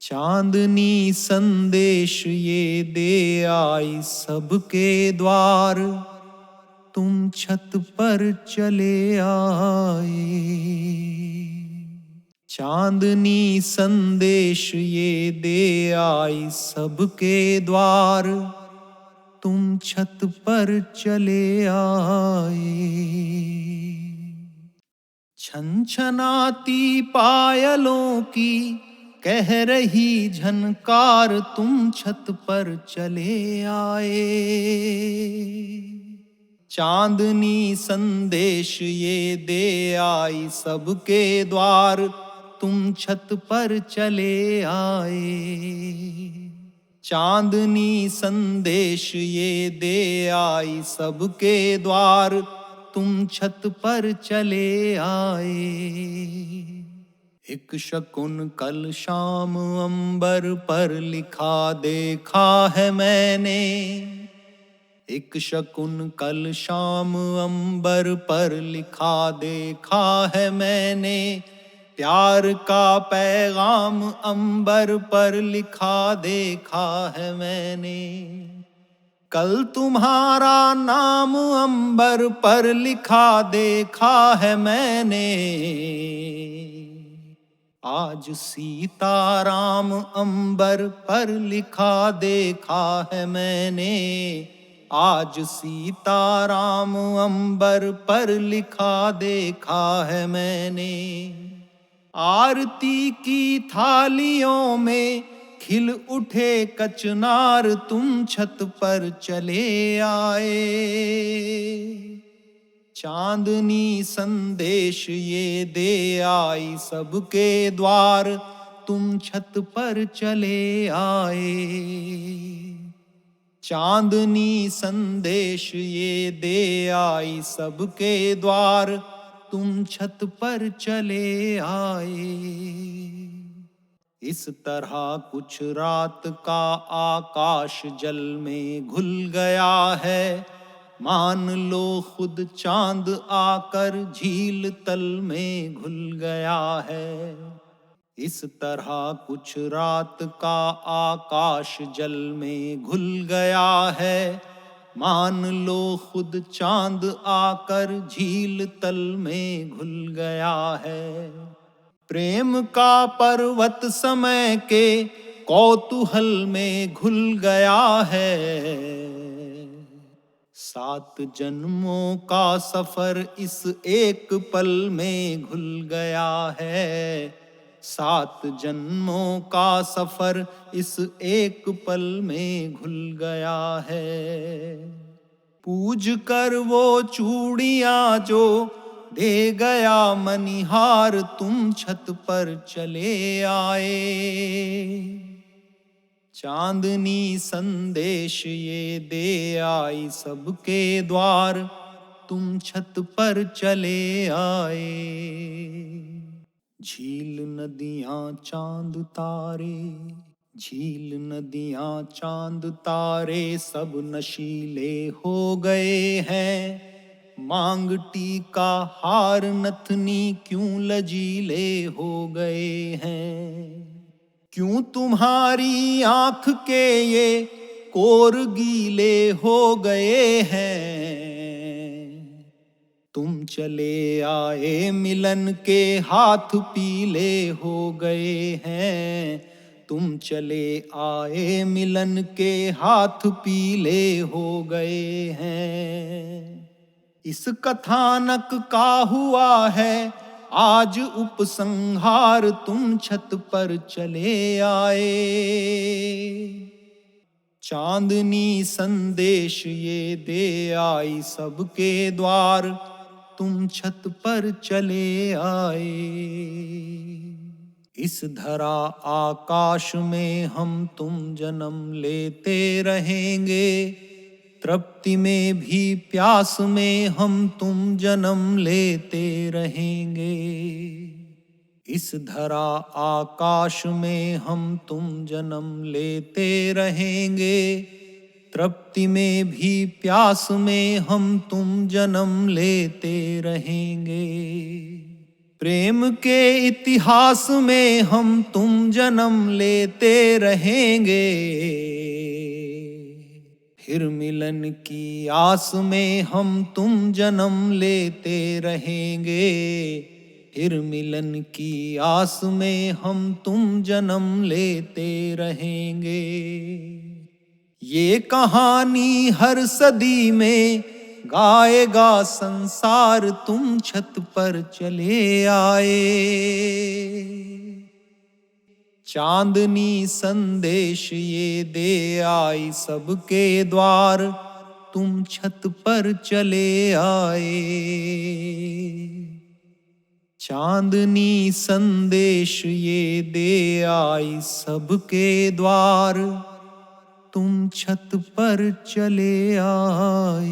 चांदनी संदेश ये दे आई सबके द्वार, तुम छत पर चले आए। चांदनी संदेश ये दे आई सबके द्वार, तुम छत पर चले आए। छनछनाती पायलों की कह रही झनकार, तुम छत पर चले आए। चांदनी संदेश ये दे आई सबके द्वार, तुम छत पर चले आए। चांदनी संदेश ये दे आई सबके द्वार, तुम छत पर चले आए। एक शकुन कल शाम अंबर पर लिखा देखा है मैंने। एक शकुन कल शाम अंबर पर लिखा देखा है मैंने। प्यार का पैगाम अंबर पर लिखा देखा है मैंने। कल तुम्हारा नाम अंबर पर लिखा देखा है मैंने। आज सीताराम अंबर पर लिखा देखा है मैंने। आज सीताराम अंबर पर लिखा देखा है मैंने। आरती की थालियों में खिल उठे कचनार, तुम छत पर चले आए। चांदनी संदेश ये दे आई सबके द्वार, तुम छत पर चले आए। चांदनी संदेश ये दे आई सबके द्वार, तुम छत पर चले आए। इस तरह कुछ रात का आकाश जल में घुल गया है। मान लो खुद चांद आकर झील तल में घुल गया है। इस तरह कुछ रात का आकाश जल में घुल गया है। मान लो खुद चांद आकर झील तल में घुल गया है। प्रेम का पर्वत समय के कौतूहल में घुल गया है। 7 जन्मों का सफर इस एक पल में घुल गया है। 7 जन्मों का सफर इस एक पल में घुल गया है। पूज कर वो चूड़ियां जो दे गया मनिहार, तुम छत पर चले आए। चांदनी संदेश ये दे आई सबके द्वार, तुम छत पर चले आए। झील नदियां चांद तारे, झील नदियां चांद तारे सब नशीले हो गए हैं। मांग टीका हार नथनी क्यों लजीले हो गए हैं। क्यों तुम्हारी आंख के ये कोर गीले हो गए हैं। तुम चले आए मिलन के हाथ पीले हो गए हैं। तुम चले आए मिलन के हाथ पीले हो गए हैं। इस कथानक का हुआ है आज उपसंहार, तुम छत पर चले आए। चांदनी संदेश ये दे आई सबके द्वार, तुम छत पर चले आए। इस धरा आकाश में हम तुम जन्म लेते रहेंगे। तृप्ति में भी प्यास में हम तुम जन्म लेते रहेंगे। इस धरा आकाश में हम तुम जन्म लेते रहेंगे। तृप्ति में भी प्यास में हम तुम जन्म लेते रहेंगे। प्रेम के इतिहास में हम तुम जन्म लेते रहेंगे, फिर मिलन की आस में हम तुम जन्म लेते रहेंगे, फिर मिलन की आस में हम तुम जन्म लेते रहेंगे। ये कहानी हर सदी में गाएगा संसार, तुम छत पर चले आए। चांदनी संदेश ये दे आई सबके द्वार, तुम छत पर चले आए। चांदनी संदेश ये दे आई सबके द्वार, तुम छत पर चले आए।